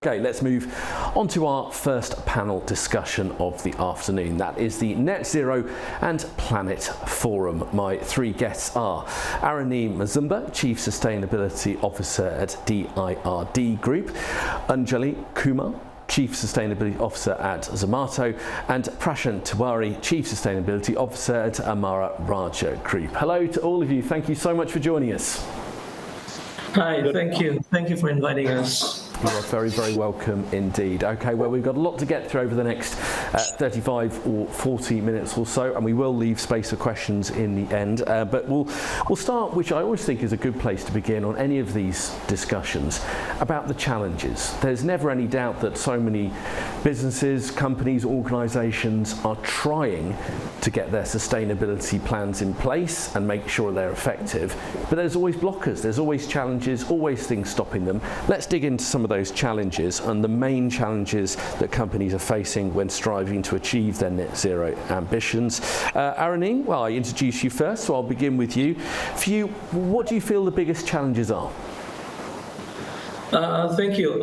Okay, let's move on to our first panel discussion of the afternoon. That is the Net Zero and Planet Forum. My three guests are Aranee Mazumba, Chief Sustainability Officer at DIRD Group, Anjali Kumar, Chief Sustainability Officer at Zomato, and Prashant Tiwari, Chief Sustainability Officer at Amara Raja Group. Hello to all of you. Thank you so much for joining us. Hi, thank you. Thank you for inviting us. You are very, very welcome indeed. Okay, well, we've got a lot to get through over the next 35 or 40 minutes or so, and we will leave space for questions in the end. But we'll start, which I always think is a good place to begin on any of these discussions, about the challenges. There's never any doubt that so many businesses, companies, organisations are trying to get their sustainability plans in place and make sure they're effective. But there's always blockers, there's always challenges, always things stopping them. Let's dig into some of those challenges and the main challenges that companies are facing when striving to achieve their net zero ambitions. Aranee, well, I introduce you first, so I'll begin with you. For you, what do you feel the biggest challenges are? Thank you.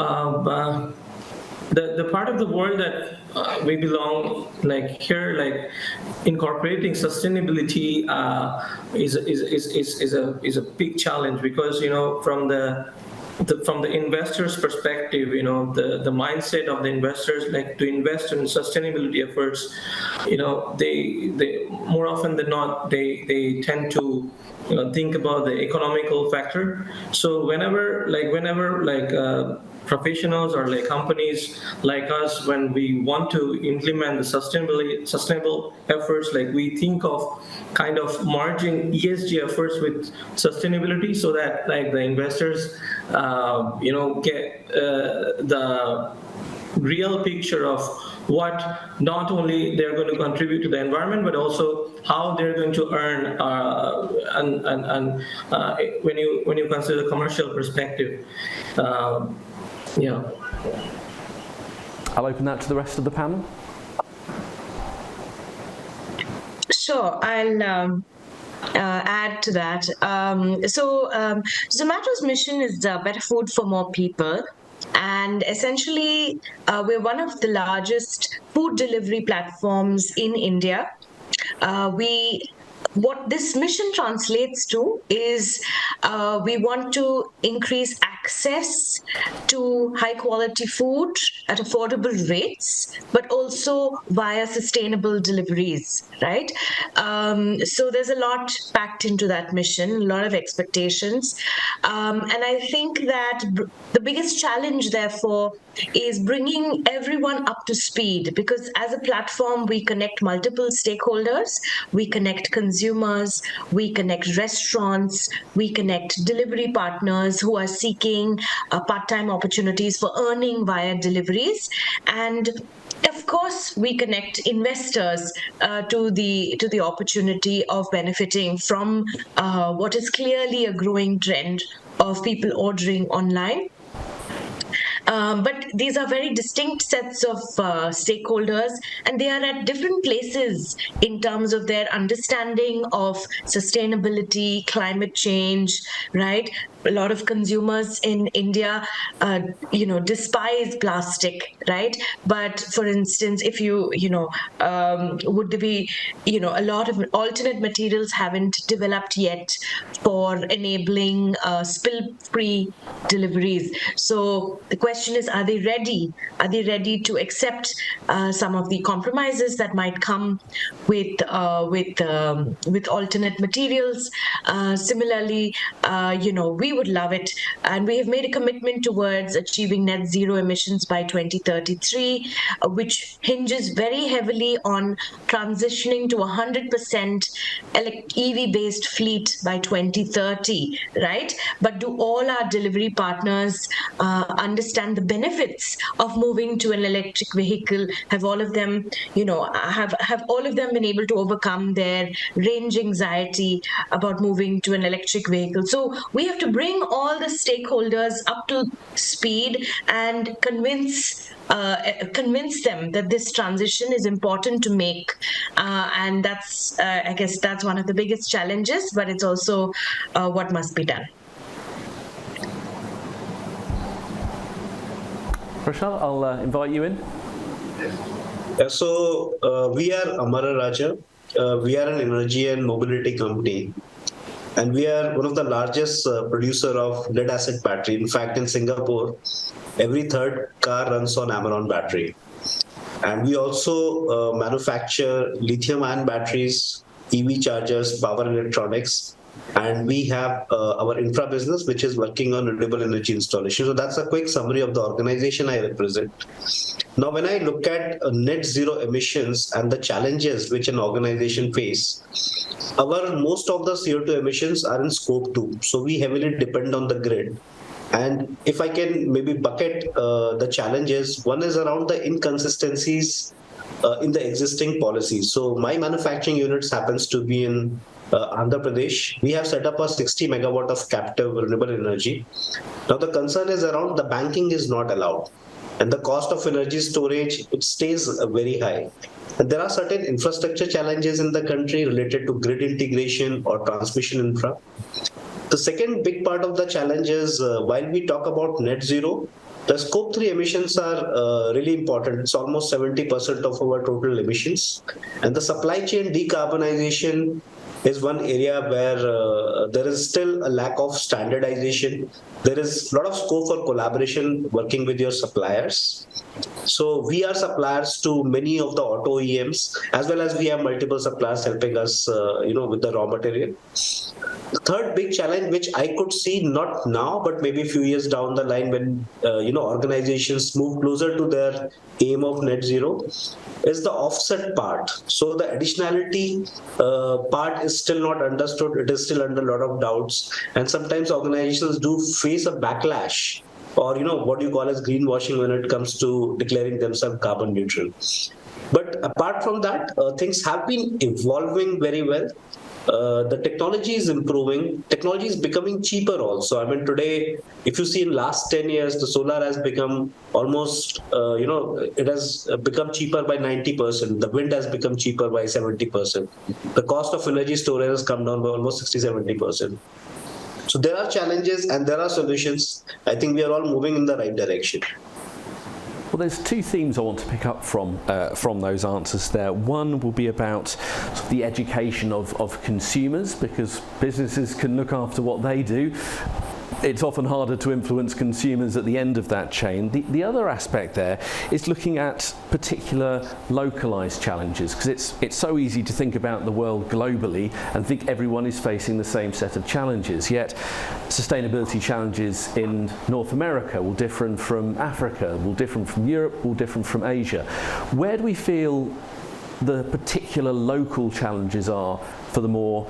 The part of the world that we belong, like here, like incorporating sustainability is a big challenge, because from the investor's perspective, the mindset of the investors, like to invest in sustainability efforts, they more often than not they tend to think about the economical factor. So whenever professionals or like companies like us, when we want to implement the sustainable efforts, like we think of kind of merging ESG efforts with sustainability, so that like the investors get the real picture of what not only they're going to contribute to the environment, but also how they're going to earn, and when you consider the commercial perspective. I'll open that to the rest of the panel. Sure, I'll add to that. Zomato's mission is better food for more people. And essentially, we're one of the largest food delivery platforms in India. What this mission translates to is we want to increase access to high quality food at affordable rates, but also via sustainable deliveries, right? So there's a lot packed into that mission, a lot of expectations. And I think that the biggest challenge, therefore, is bringing everyone up to speed, because as a platform, we connect multiple stakeholders, we connect consumers, we connect restaurants, we connect delivery partners who are seeking part-time opportunities for earning via deliveries, and of course, we connect investors to the opportunity of benefiting from what is clearly a growing trend of people ordering online. But these are very distinct sets of stakeholders, and they are at different places in terms of their understanding of sustainability, climate change, right? A lot of consumers in India, despise plastic, right? But for instance, if would there be, a lot of alternate materials haven't developed yet for enabling spill-free deliveries. So the question is, are they ready? Are they ready to accept some of the compromises that might come with alternate materials? Similarly, we would love it, and we have made a commitment towards achieving net zero emissions by 2033, which hinges very heavily on transitioning to 100% EV-based fleet by 2030, right? But do all our delivery partners understand the benefits of moving to an electric vehicle? Have all of them, have all of them been able to overcome their range anxiety about moving to an electric vehicle? So we have to bring all the stakeholders up to speed and convince them that this transition is important to make, and that's I guess that's one of the biggest challenges, but it's also what must be done. Prashant, I'll invite you in. We are Amara Raja. We are an energy and mobility company. And we are one of the largest producer of lead acid battery. In fact, in Singapore, every third car runs on Amaron battery. And we also manufacture lithium-ion batteries, EV chargers, power electronics, and we have our infra business, which is working on renewable energy installation. So that's a quick summary of the organization I represent. Now, when I look at net zero emissions and the challenges which an organization face, most of the CO2 emissions are in scope 2. So we heavily depend on the grid. And if I can maybe bucket the challenges, one is around the inconsistencies in the existing policies. So my manufacturing units happens to be in Andhra Pradesh. We have set up a 60 megawatt of captive renewable energy. Now the concern is around the banking is not allowed. And the cost of energy storage, it stays very high. And there are certain infrastructure challenges in the country related to grid integration or transmission infra. The second big part of the challenge is while we talk about net zero, the scope 3 emissions are really important. It's almost 70% of our total emissions. And the supply chain decarbonization is one area where there is still a lack of standardization. There is a lot of scope for collaboration working with your suppliers. So we are suppliers to many of the auto OEMs, as well as we have multiple suppliers helping us, with the raw material. The third big challenge, which I could see not now, but maybe a few years down the line when, organizations move closer to their aim of net zero, is the offset part. So the additionality part is still not understood. It is still under a lot of doubts. And sometimes organizations do face a backlash or, what you call as greenwashing when it comes to declaring themselves carbon neutral. But apart from that, things have been evolving very well. The technology is improving. Technology is becoming cheaper also. I mean, today, if you see in last 10 years, the solar has become almost, it has become cheaper by 90%. The wind has become cheaper by 70%. The cost of energy storage has come down by almost 60-70%. So there are challenges and there are solutions. I think we are all moving in the right direction. Well, there's two themes I want to pick up from those answers there. One will be about sort of the education of consumers, because businesses can look after what they do. It's often harder to influence consumers at the end of that chain. The other aspect there is looking at particular localized challenges, because it's so easy to think about the world globally and think everyone is facing the same set of challenges. Yet sustainability challenges in North America will differ from Africa, will differ from Europe, will differ from Asia. Where do we feel the particular local challenges are for the more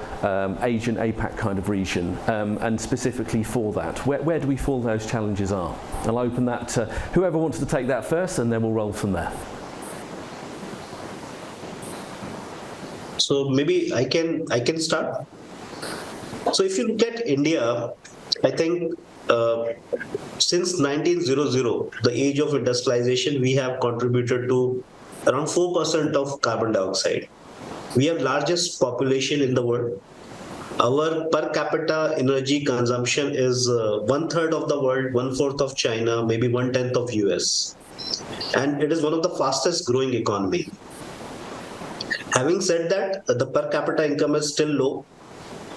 Asian APAC kind of region, and specifically for that? Where do we feel those challenges are? I'll open that to whoever wants to take that first, and then we'll roll from there. So maybe I can start. So if you look at India, I think since 1900, the age of industrialization, we have contributed to around 4% of carbon dioxide. We have largest population in the world. Our per capita energy consumption is 1/3 of the world, 1/4 of China, maybe 1/10 of US. And it is one of the fastest growing economy. Having said that, the per capita income is still low.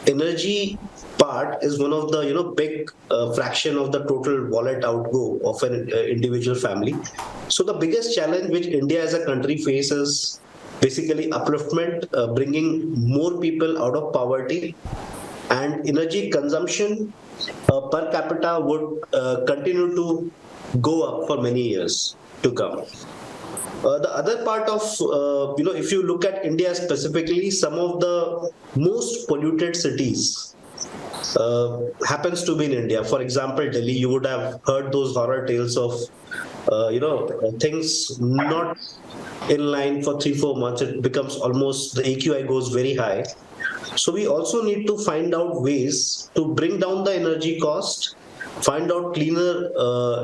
Energy part is one of the big fraction of the total wallet outgo of an individual family. So the biggest challenge which India as a country faces basically upliftment, bringing more people out of poverty, and energy consumption per capita would continue to go up for many years to come. The other part of, if you look at India specifically, some of the most polluted cities happens to be in India. For example, Delhi, you would have heard those horror tales of, things not in line for 3-4 months. It becomes almost, the AQI goes very high. So we also need to find out ways to bring down the energy cost, find out cleaner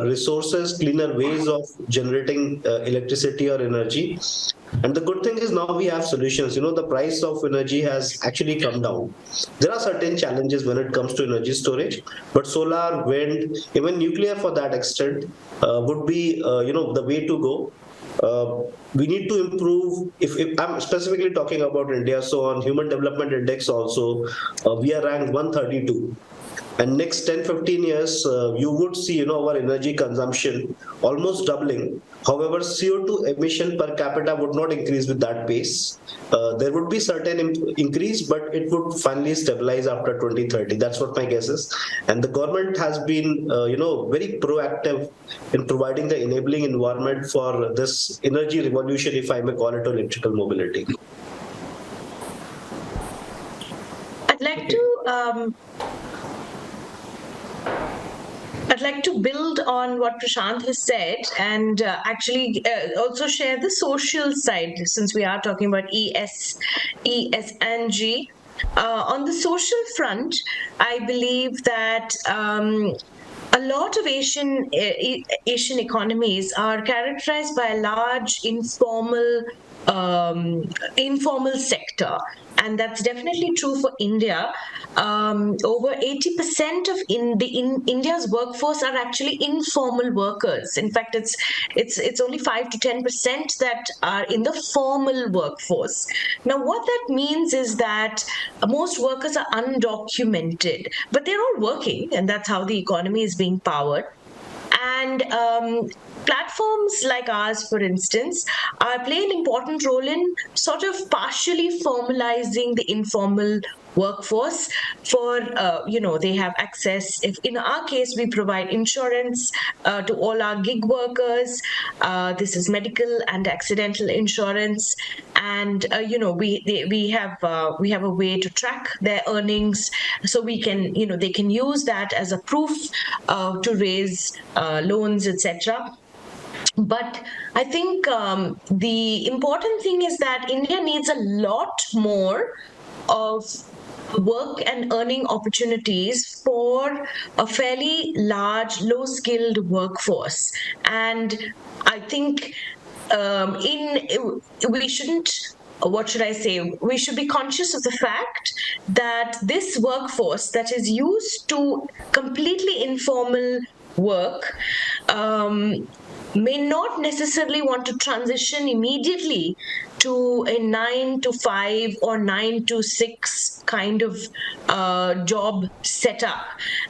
resources, cleaner ways of generating electricity or energy, And the good thing is now we have solutions. The price of energy has actually come down. There are certain challenges when it comes to energy storage, but solar, wind, even nuclear for that extent would be, the way to go. We need to improve. If I'm specifically talking about India, so on Human Development Index also, we are ranked 132. And next 10-15 years, you would see, our energy consumption almost doubling. However, CO2 emission per capita would not increase with that pace. There would be certain increase, but it would finally stabilize after 2030. That's what my guess is. And the government has been, very proactive in providing the enabling environment for this energy revolution, if I may call it, electrical mobility. I'd like to build on what Prashant has said and actually also share the social side, since we are talking about ES and G. On the social front, I believe that a lot of Asian economies are characterized by a large informal sector, and that's definitely true for India. Over 80% of India's workforce are actually informal workers. In fact, it's only 5 to 10% that are in the formal workforce. Now, what that means is that most workers are undocumented, but they're all working, and that's how the economy is being powered. And platforms like ours, for instance, play an important role in sort of partially formalizing the informal workforce. For they have access. If in our case we provide insurance to all our gig workers, this is medical and accidental insurance, and we have a way to track their earnings, so we can they can use that as a proof to raise loans, etc. But I think the important thing is that India needs a lot more of work and earning opportunities for a fairly large, low-skilled workforce. And I think we shouldn't, what should I say? We should be conscious of the fact that this workforce that is used to completely informal work may not necessarily want to transition immediately to a 9 to 5 or 9 to 6 kind of job setup.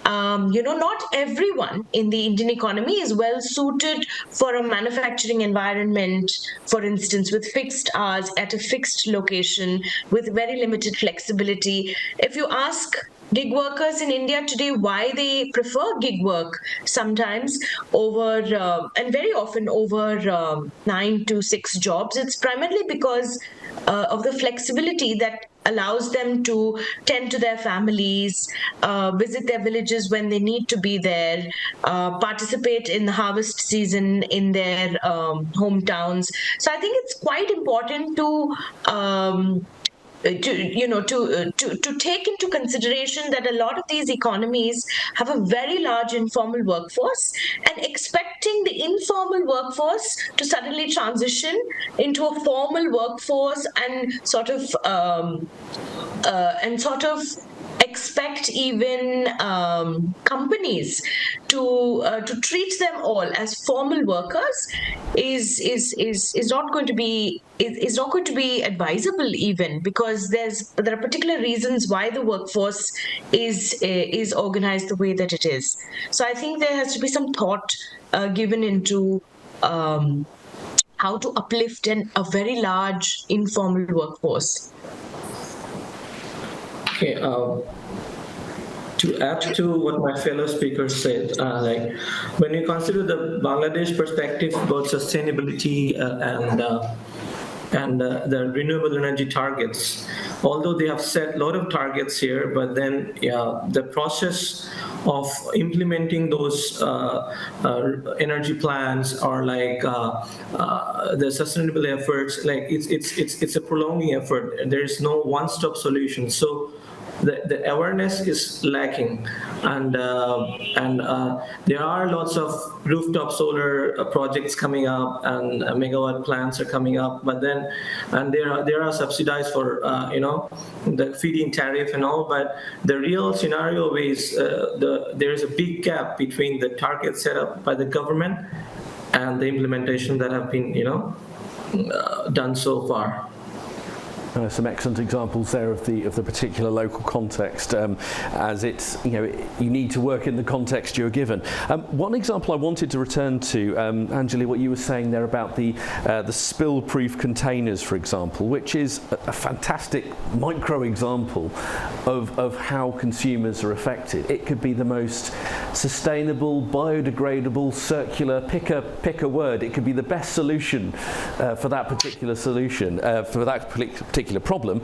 Not everyone in the Indian economy is well suited for a manufacturing environment, for instance, with fixed hours at a fixed location, with very limited flexibility. If you ask gig workers in India today why they prefer gig work sometimes over and very often over 9 to 6 jobs, it's primarily because of the flexibility that allows them to tend to their families, visit their villages when they need to be there, participate in the harvest season in their hometowns. So I think it's quite important to take into consideration that a lot of these economies have a very large informal workforce, and expecting the informal workforce to suddenly transition into a formal workforce and sort of expect even companies to treat them all as formal workers is not going to be advisable, even because there are particular reasons why the workforce is organized the way that it is. So I think there has to be some thought given into how to uplift a very large informal workforce. Okay, to add to what my fellow speakers said, when you consider the Bangladesh perspective about sustainability and the renewable energy targets, although they have set a lot of targets here, but then the process of implementing those energy plans or like the sustainable efforts. Like it's a prolonging effort. There is no one-stop solution. So the awareness is lacking, and there are lots of rooftop solar projects coming up, and megawatt plants are coming up, but then there are subsidized for the feed-in tariff and all, but the real scenario is there is a big gap between the target set up by the government and the implementation that have been done so far. Some excellent examples there of the particular local context, as it's you need to work in the context you're given. One example I wanted to return to, Anjali, what you were saying there about the spill-proof containers, for example, which is a fantastic micro example of how consumers are affected. It could be the most sustainable, biodegradable, circular. Pick a word. It could be the best solution for that particular solution for that particular problem,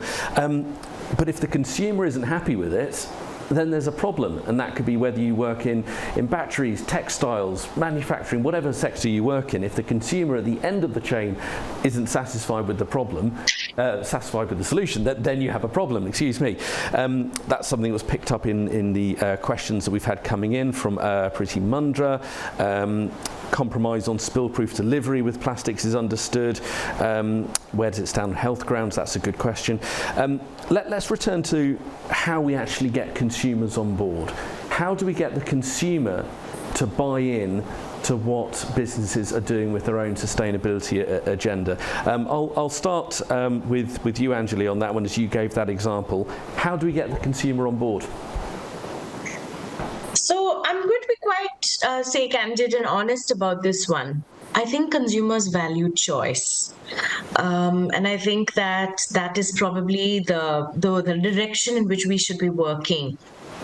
but if the consumer isn't happy with it, then there's a problem, and that could be whether you work in batteries, textiles, manufacturing, whatever sector you work in. If the consumer at the end of the chain isn't satisfied with the problem, satisfied with the solution, then you have a problem. Excuse me. That's something that was picked up in the questions that we've had coming in from Priti Mundra. Compromise on spill-proof delivery with plastics is understood. Where does it stand on health grounds? That's a good question. Let's return to how we actually get consumers on board. How do we get the consumer to buy in to what businesses are doing with their own sustainability agenda? I'll start with you, Anjali, on that one, as you gave that example. How do we get the consumer on board? So I'm going to be quite, say, candid and honest about this one. I think consumers value choice. And I think that is probably the direction in which we should be working.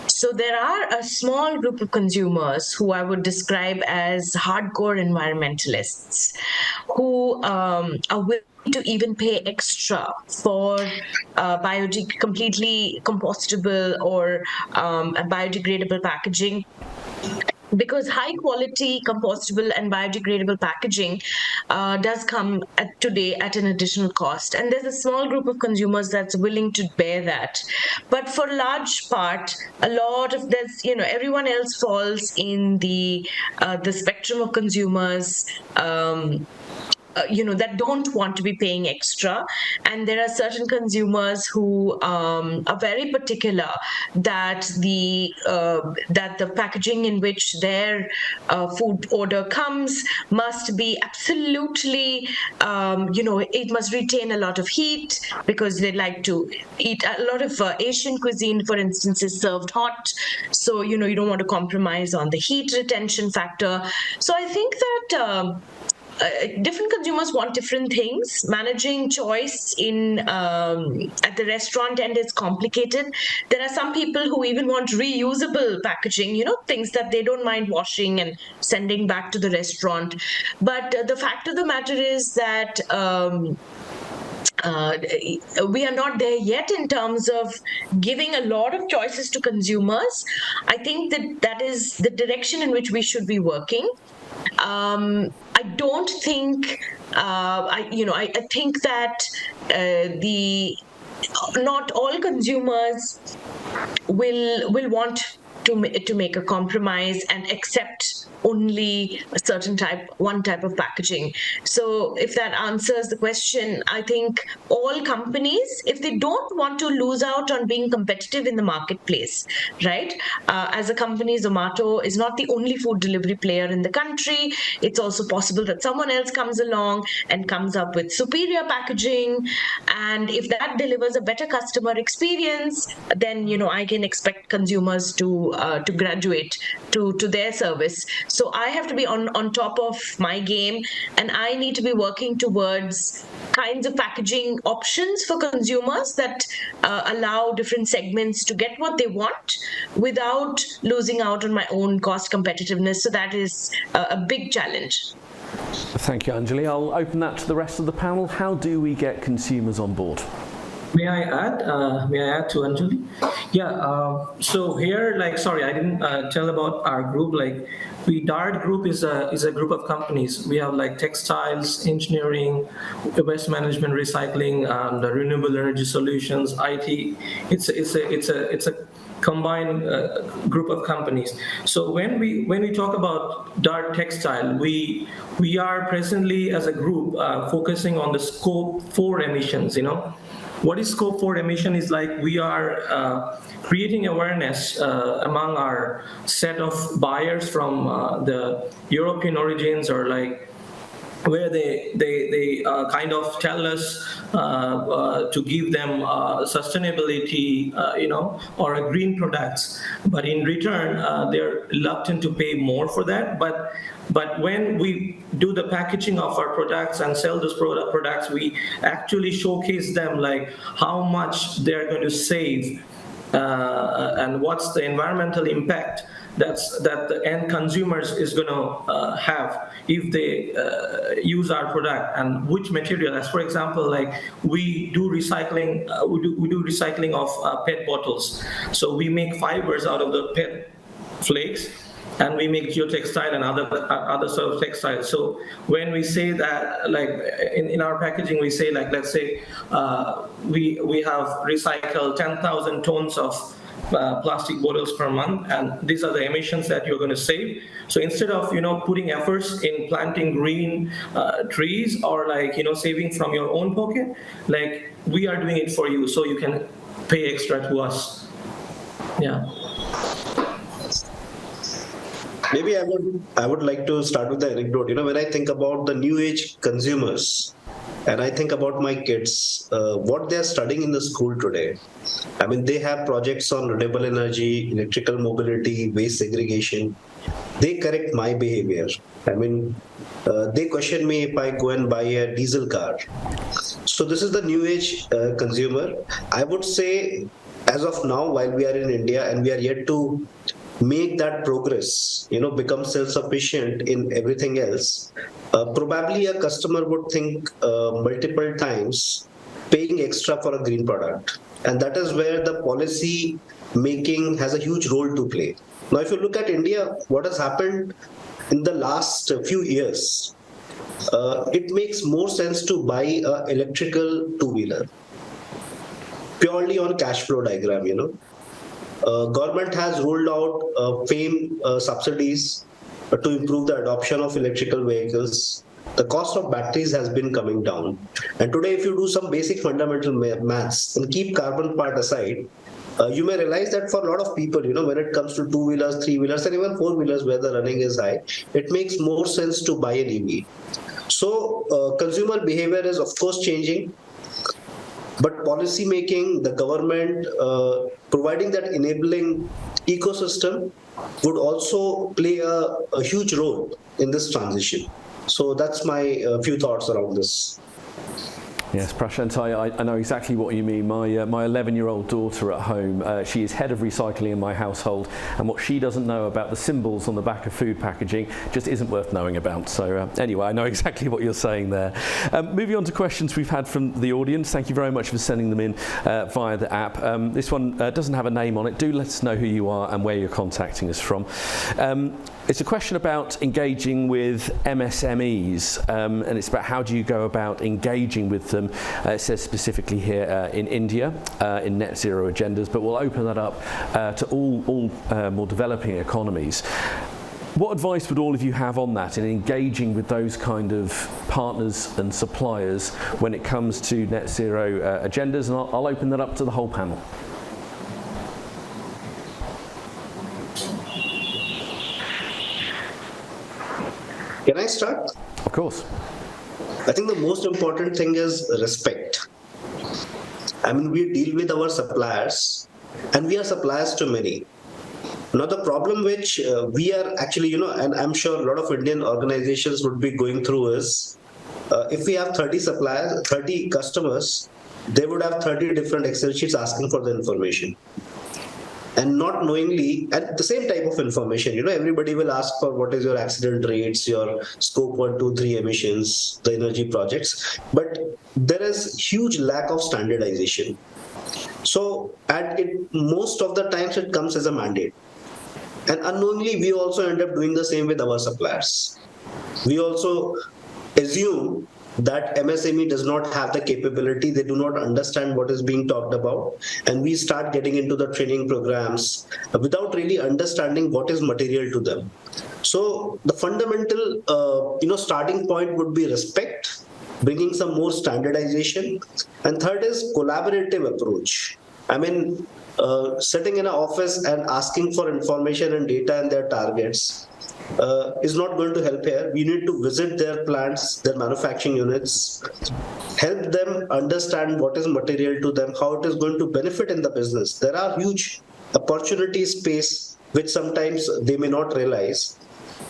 So there are a small group of consumers who I would describe as hardcore environmentalists who are willing to even pay extra for completely compostable or biodegradable packaging, because high quality compostable and biodegradable packaging does come today at an additional cost, and there's a small group of consumers that's willing to bear that. But for large part, a lot of everyone else falls in the spectrum of consumers that don't want to be paying extra, and there are certain consumers who are very particular that the packaging in which their food order comes must be absolutely it must retain a lot of heat, because they like to eat a lot of Asian cuisine, for instance, is served hot, so you don't want to compromise on the heat retention factor. So I think that different consumers want different things. Managing choice at the restaurant end is complicated. There are some people who even want reusable packaging, things that they don't mind washing and sending back to the restaurant. But the fact of the matter is that we are not there yet in terms of giving a lot of choices to consumers. I think that is the direction in which we should be working. I don't think, I think that not all consumers will want to make a compromise and accept only one type of packaging. So if that answers the question, I think all companies, if they don't want to lose out on being competitive in the marketplace, right? As a company, Zomato is not the only food delivery player in the country. It's also possible that someone else comes along and comes up with superior packaging. And if that delivers a better customer experience, then, I can expect consumers to graduate to their service. So I have to be on top of my game, and I need to be working towards kinds of packaging options for consumers that allow different segments to get what they want without losing out on my own cost competitiveness. So that is a big challenge. Thank you, Anjali. I'll open that to the rest of the panel. How do we get consumers on board? May I add to Anjali? Yeah. So here, like, sorry, I didn't tell about our group. Like, DART group is a group of companies. We have like textiles, engineering, waste management, recycling, the renewable energy solutions, IT. It's a combined group of companies. So when we talk about DART textile, we are presently as a group focusing on the scope 4 emissions. What is scope 4 emission is like we are creating awareness among our set of buyers from the European origins, or like where they kind of tell us to give them sustainability, or a green products, but in return they're reluctant to pay more for that. But when we do the packaging of our products and sell those products, we actually showcase them like how much they're going to save and what's the environmental impact that the end consumers is going to have if they use our product, and which material. As for example, like we do recycling, we do recycling of PET bottles. So we make fibers out of the PET flakes, and we make geotextile and other sort of textiles. So when we say that, like in our packaging, we say like, let's say we have recycled 10,000 tons of plastic bottles per month, and these are the emissions that you're going to save. So instead of putting efforts in planting green trees, or like saving from your own pocket, like we are doing it for you, so you can pay extra to us. Yeah. Maybe I would like to start with the anecdote. When I think about the new age consumers, and I think about my kids, what they're studying in the school today. I mean, they have projects on renewable energy, electrical mobility, waste segregation. They correct my behavior. I mean, they question me if I go and buy a diesel car. So this is the new age consumer. I would say, as of now, while we are in India and we are yet to make that progress, become self-sufficient in everything else, probably a customer would think multiple times paying extra for a green product. And that is where the policy making has a huge role to play. Now, if you look at India, what has happened in the last few years, it makes more sense to buy an electrical two-wheeler purely on cash flow diagram, Government has rolled out FAME subsidies to improve the adoption of electrical vehicles. The cost of batteries has been coming down. And today, if you do some basic fundamental maths and keep carbon part aside, you may realize that for a lot of people, when it comes to two-wheelers, three-wheelers, and even four-wheelers where the running is high, it makes more sense to buy an EV. So consumer behavior is, of course, changing. But policy making, the government providing that enabling ecosystem would also play a huge role in this transition. So that's my few thoughts around this. Yes, Prashant, I know exactly what you mean. My 11-year-old daughter at home, she is head of recycling in my household, and what she doesn't know about the symbols on the back of food packaging just isn't worth knowing about. So anyway, I know exactly what you're saying there. Moving on to questions we've had from the audience. Thank you very much for sending them in via the app. This one doesn't have a name on it. Do let us know who you are and where you're contacting us from. It's a question about engaging with MSMEs, and it's about how do you go about engaging with them. It says specifically here in India, in net zero agendas, but we'll open that up to all more developing economies. What advice would all of you have on that in engaging with those kind of partners and suppliers when it comes to net zero agendas? And I'll open that up to the whole panel. Can I start? Of course. I think the most important thing is respect. I mean, we deal with our suppliers, and we are suppliers to many. Now, the problem which we are actually, and I'm sure a lot of Indian organizations would be going through is, if we have 30 suppliers, 30 customers, they would have 30 different Excel sheets asking for the information. and not knowingly at the same type of information. Everybody will ask for what is your accident rates, your scope 1, 2, 3 emissions, the energy projects, but there is huge lack of standardization. So, and most of the times it comes as a mandate. And unknowingly, we also end up doing the same with our suppliers. We also assume that MSME does not have the capability, they do not understand what is being talked about, and we start getting into the training programs without really understanding what is material to them. So the fundamental, starting point would be respect, bringing some more standardization, and third is collaborative approach. I mean, sitting in an office and asking for information and data and their targets is not going to help here. We need to visit their plants, their manufacturing units, help them understand what is material to them, how it is going to benefit in the business. There are huge opportunity space which sometimes they may not realize.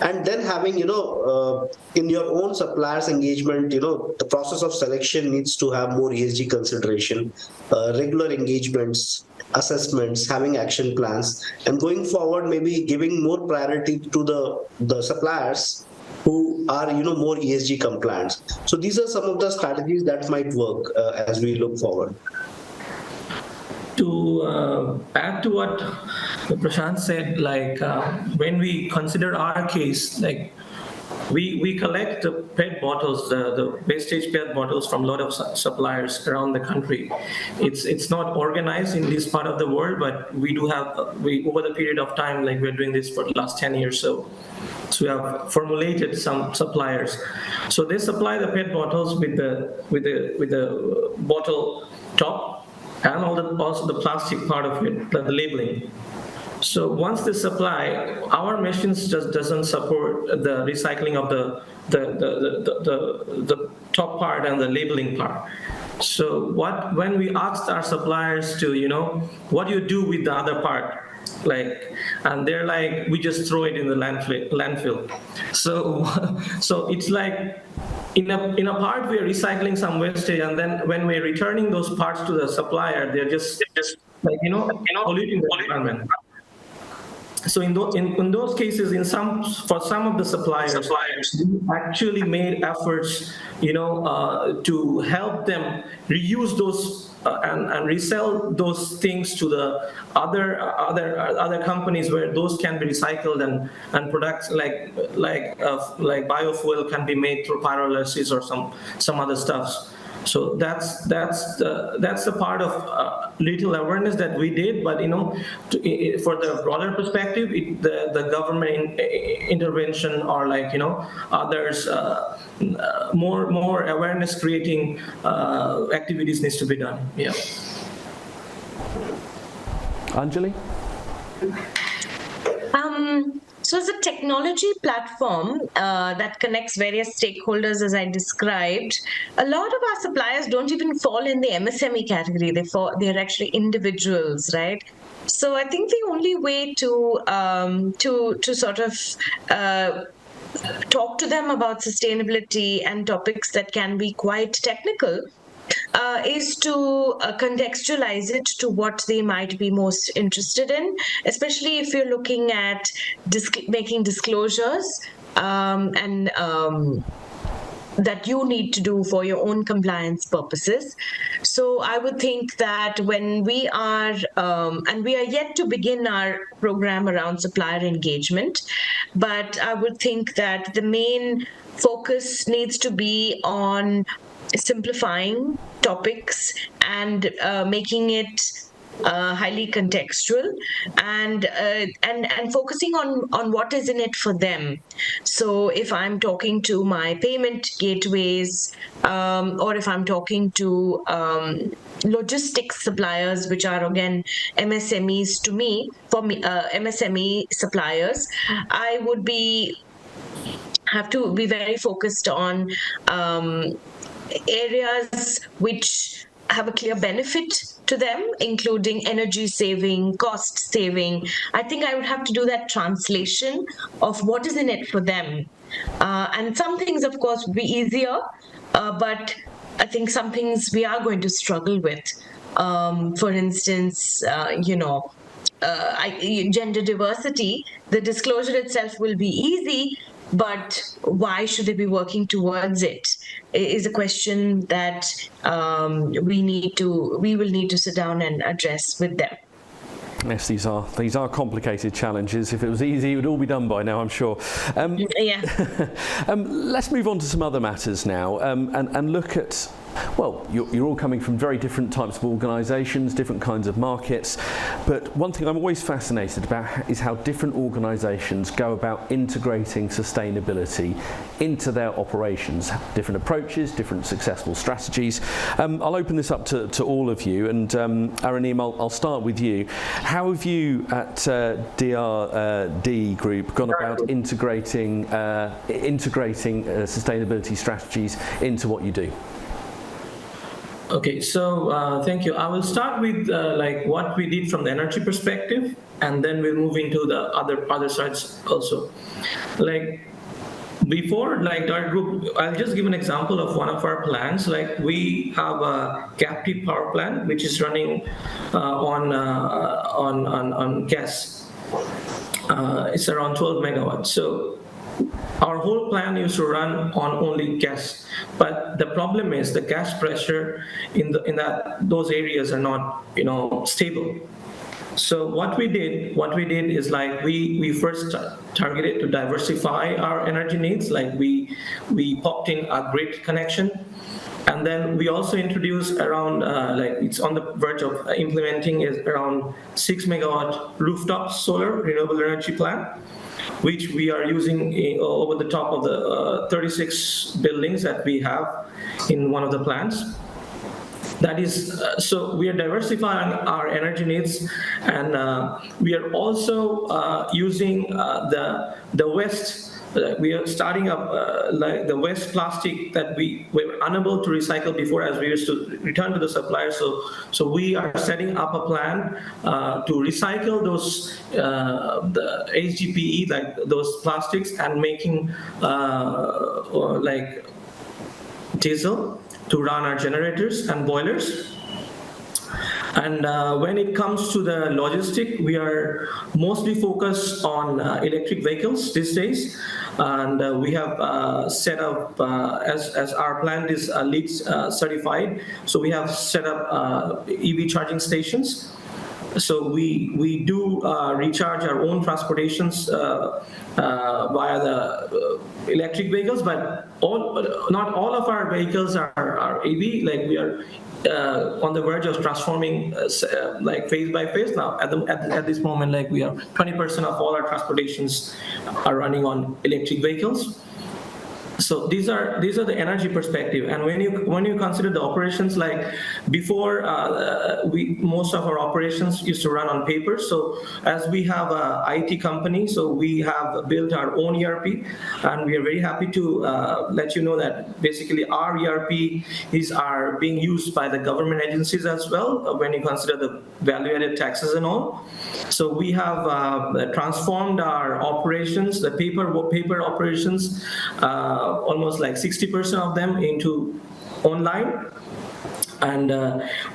And then having, in your own suppliers engagement, the process of selection needs to have more ESG consideration, regular engagements, assessments, having action plans, and going forward, maybe giving more priority to the suppliers who are, more ESG compliant. So these are some of the strategies that might work as we look forward. To add to what Prashant said, when we consider our case, we collect the PET bottles, the wastage PET bottles from a lot of suppliers around the country. It's not organized in this part of the world, but we do have, over the period of time, we're doing this for the last 10 years. So we have formulated some suppliers. So they supply the PET bottles with the bottle top, and also the plastic part of it, the labeling. So once they supply, our machines just doesn't support the recycling of the top part and the labeling part. So when we asked our suppliers to, what do you do with the other part? And they're like, we just throw it in the landfill. So it's like, in a part we're recycling some wastage, and then when we're returning those parts to the supplier, they're just polluting the environment. So in those cases, for some of the suppliers, we actually made efforts, to help them reuse those and resell those things to the other companies where those can be recycled, and products like biofuel can be made through pyrolysis or some other stuff. So that's the part of little awareness that we did, but for the broader perspective, the government intervention or others more awareness creating activities needs to be done. Yeah. Anjali? So it's a technology platform that connects various stakeholders, as I described. A lot of our suppliers don't even fall in the MSME category. They're actually individuals, right? So I think the only way to sort of talk to them about sustainability and topics that can be quite technical is to contextualize it to what they might be most interested in, especially if you're looking at making disclosures and that you need to do for your own compliance purposes. So I would think that when we are, and we are yet to begin our program around supplier engagement, but I would think that the main focus needs to be on simplifying topics and making it highly contextual and focusing on what is in it for them. So if I'm talking to my payment gateways or if I'm talking to logistics suppliers, which are again MSMEs to me, for me, MSME suppliers, I would have to be very focused on areas which have a clear benefit to them, including energy saving, cost saving. I think I would have to do that translation of what is in it for them. And some things, of course, would be easier, but I think some things we are going to struggle with. For instance, gender diversity, the disclosure itself will be easy, but why should they be working towards it is a question that we will need to sit down and address with them. Yes, these are complicated challenges. If it was easy, it would all be done by now, I'm sure. Yeah. Let's move on to some other matters now, and look at, well, you're all coming from very different types of organisations, different kinds of markets, but one thing I'm always fascinated about is how different organisations go about integrating sustainability into their operations, different approaches, different successful strategies. I'll open this up to all of you, and Araneem, I'll start with you. How have you at DRD Group gone about integrating sustainability strategies into what you do? Okay, so thank you. I will start with like what we did from the energy perspective, and then we'll move into the other sides also. Like before, like our group, I'll just give an example of one of our plants. Like we have a captive power plant which is running on gas. It's around 12 megawatts. So our whole plan used to run on only gas, but the problem is the gas pressure in those areas are not stable. So what we did is like we first targeted to diversify our energy needs. Like we popped in a grid connection, and then we also introduced around like it's on the verge of implementing is around 6 megawatt rooftop solar renewable energy plant, which we are using over the top of the 36 buildings that we have in one of the plants. That is, so we are diversifying our energy needs, and we are also using the waste. We are starting up like the waste plastic that we were unable to recycle before, as we used to return to the supplier. So we are setting up a plan to recycle those the HDPE, like those plastics, and making like diesel to run our generators and boilers. And when it comes to the logistic, we are mostly focused on electric vehicles these days. And we have set up, as our plant is LEED certified, so we have set up EV charging stations. So we do recharge our own transportations via the electric vehicles, but not all of our vehicles are EV. Like we are on the verge of transforming like phase by phase now. At this moment, like we are 20% of all our transportations are running on electric vehicles. So these are the energy perspective, and when you consider the operations, like before, most of our operations used to run on paper. So as we have a IT company, so we have built our own ERP, and we are very happy to let you know that basically our ERP are being used by the government agencies as well when you consider the value-added taxes and all. So we have transformed our operations, the paper operations. Almost like 60% of them into online. And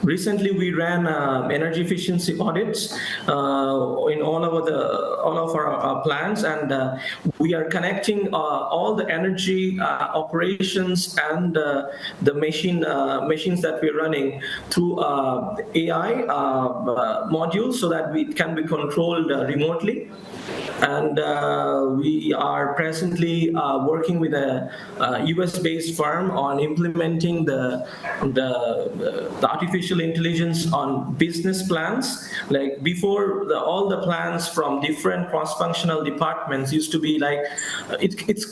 recently we ran energy efficiency audits in all of our plants, and we are connecting all the energy operations and the machines that we're running through AI modules, so that it can be controlled remotely. And we are presently working with a US-based firm on implementing the artificial intelligence on business plans. Like before, all the plans from different cross-functional departments used to be like it's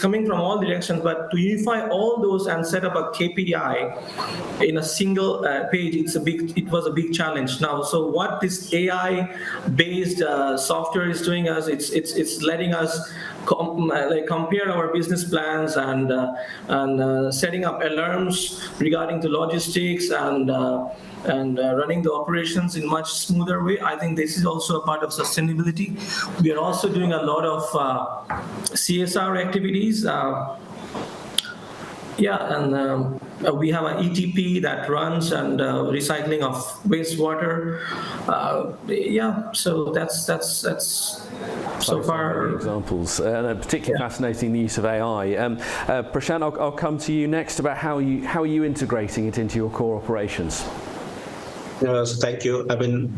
coming from all directions. But to unify all those and set up a KPI in a single page, it was a big challenge. Now, so what this AI-based software is doing us, it's letting us compare our business plans and setting up alarms regarding the logistics and running the operations in much smoother way. I think this is also a part of sustainability. We are also doing a lot of CSR activities. we have an ETP that runs and recycling of wastewater. Yeah, so that's so far. Examples, and particularly fascinating the use of AI. Prashant, I'll come to you next about how are you integrating it into your core operations? So thank you. I mean,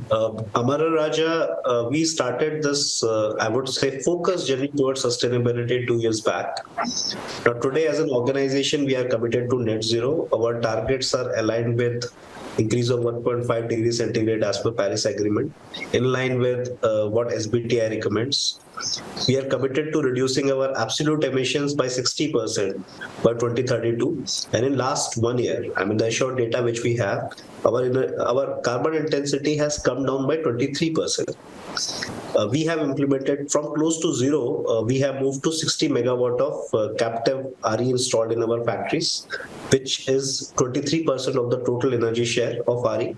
Amara Raja, we started this, I would say, focused journey towards sustainability 2 years back. Now, today, as an organization, we are committed to net zero. Our targets are aligned with increase of 1.5 degrees centigrade as per Paris Agreement, in line with what SBTi recommends. We are committed to reducing our absolute emissions by 60% by 2032. And in last 1 year, I mean, the short data which we have, our carbon intensity has come down by 23%. We have implemented from close to zero, we have moved to 60 megawatt of captive RE installed in our factories, which is 23% of the total energy share of RE.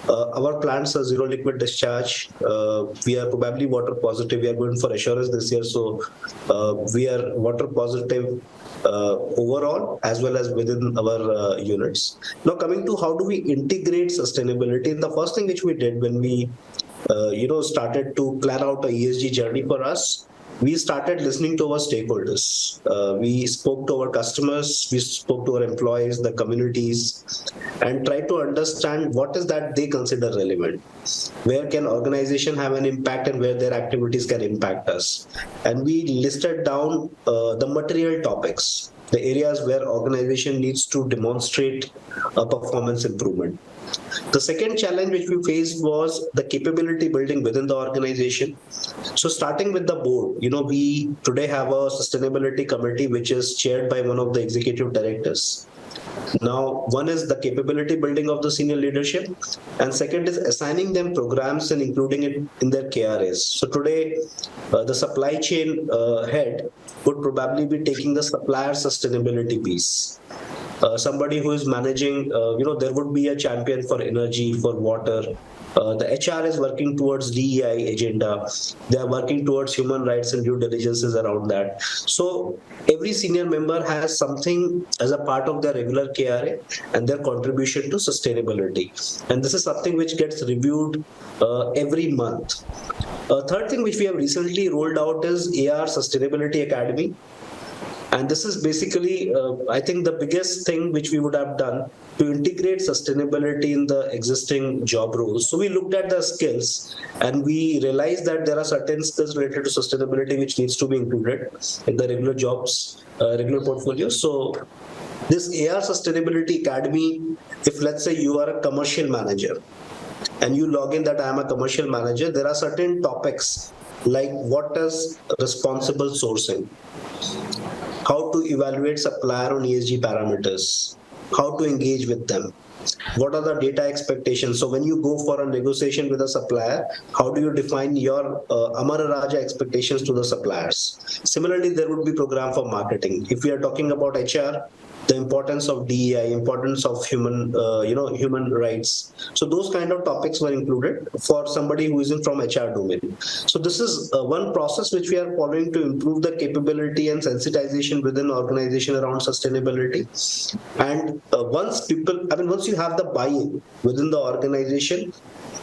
Our plants are zero liquid discharge. We are probably water positive. We are going for assurance this year, so we are water positive overall as well as within our units. Now, coming to how do we integrate sustainability, the first thing which we did when we started to plan out a ESG journey for us, we started listening to our stakeholders. We spoke to our customers, we spoke to our employees, the communities, and tried to understand what is that they consider relevant. Where can organization have an impact and where their activities can impact us. And we listed down the material topics, the areas where organization needs to demonstrate a performance improvement. The second challenge which we faced was the capability building within the organization. So starting with the board, we today have a sustainability committee which is chaired by one of the executive directors. Now, one is the capability building of the senior leadership, and second is assigning them programs and including it in their KRAs. So today, the supply chain head would probably be taking the supplier sustainability piece. Somebody who is managing, there would be a champion for energy, for water. The HR is working towards DEI agenda. They are working towards human rights and due diligences around that. So every senior member has something as a part of their regular KRA and their contribution to sustainability. And this is something which gets reviewed every month. Third thing which we have recently rolled out is AR Sustainability Academy. And this is basically, I think, the biggest thing which we would have done to integrate sustainability in the existing job roles. So we looked at the skills and we realized that there are certain skills related to sustainability which needs to be included in the regular jobs, regular portfolio. So this AR Sustainability Academy, if let's say you are a commercial manager and you log in that I am a commercial manager, there are certain topics like what is responsible sourcing, how to evaluate supplier on ESG parameters, how to engage with them, what are the data expectations. So when you go for a negotiation with a supplier, how do you define your Amara Raja expectations to the suppliers? Similarly, there would be program for marketing. If we are talking about HR, the importance of DEI, importance of human rights. So those kind of topics were included for somebody who isn't from HR domain. So this is one process which we are following to improve the capability and sensitization within organization around sustainability. And once you have the buy-in within the organization,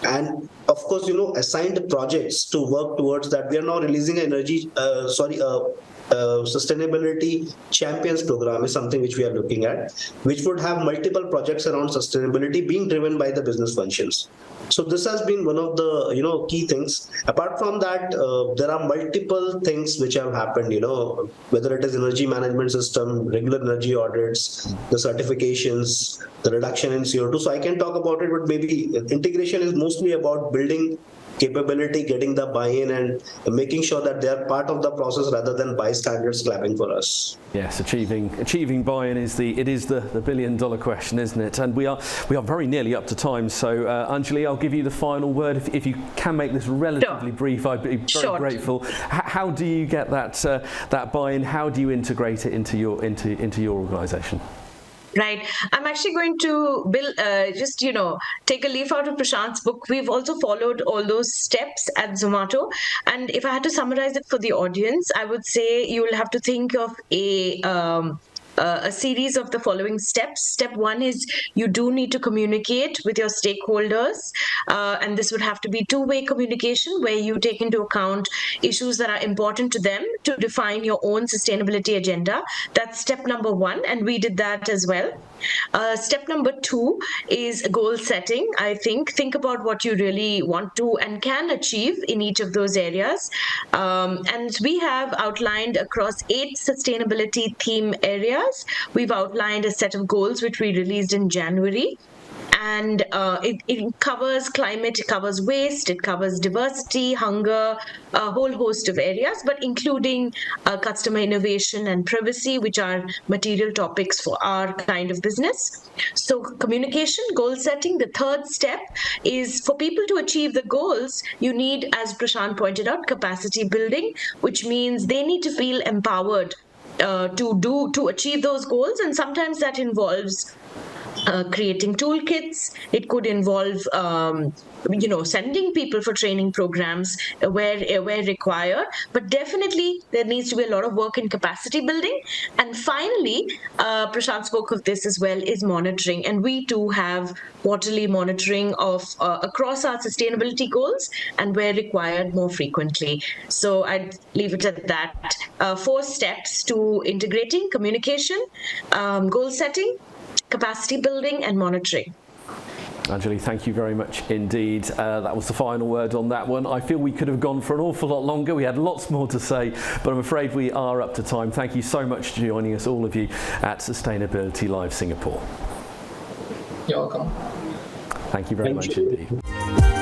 and of course, assigned projects to work towards that, we are now releasing sustainability champions program is something which we are looking at, which would have multiple projects around sustainability being driven by the business functions. So this has been one of the key things. Apart from that, there are multiple things which have happened, whether it is energy management system, regular energy audits, the certifications, the reduction in CO2. So I can talk about it, but maybe integration is mostly about building capability, getting the buy-in and making sure that they are part of the process rather than bystanders clapping for us. Yes, achieving buy-in is the $1 billion question, isn't it? And we are very nearly up to time. So Anjali, I'll give you the final word. If you can make this relatively brief, I'd be very grateful. How do you get that buy-in? How do you integrate it into your organisation? Right. I'm actually going to take a leaf out of Prashant's book. We've also followed all those steps at Zomato. And if I had to summarize it for the audience, I would say you will have to think of a a series of the following steps. Step 1 is you do need to communicate with your stakeholders, and this would have to be two-way communication where you take into account issues that are important to them to define your own sustainability agenda. That's step number 1, and we did that as well. Step number 2 is goal setting. I think about what you really want to and can achieve in each of those areas. And we have outlined across 8 sustainability theme areas. We've outlined a set of goals which we released in January. And it covers climate, it covers waste, it covers diversity, hunger, a whole host of areas, but including customer innovation and privacy, which are material topics for our kind of business. So communication, goal setting. The third step is for people to achieve the goals, you need, as Prashant pointed out, capacity building, which means they need to feel empowered to achieve those goals. And sometimes that involves creating toolkits. It could involve, sending people for training programs where required. But definitely, there needs to be a lot of work in capacity building. And finally, Prashant spoke of this as well, is monitoring. And we too have quarterly monitoring of across our sustainability goals, and where required, more frequently. So I'd leave it at that. 4 steps to integrating communication, goal setting, capacity building, and monitoring. Anjali, thank you very much indeed. That was the final word on that one. I feel we could have gone for an awful lot longer. We had lots more to say, but I'm afraid we are up to time. Thank you so much for joining us, all of you, at Sustainability Live Singapore. You're welcome. Thank you very much indeed.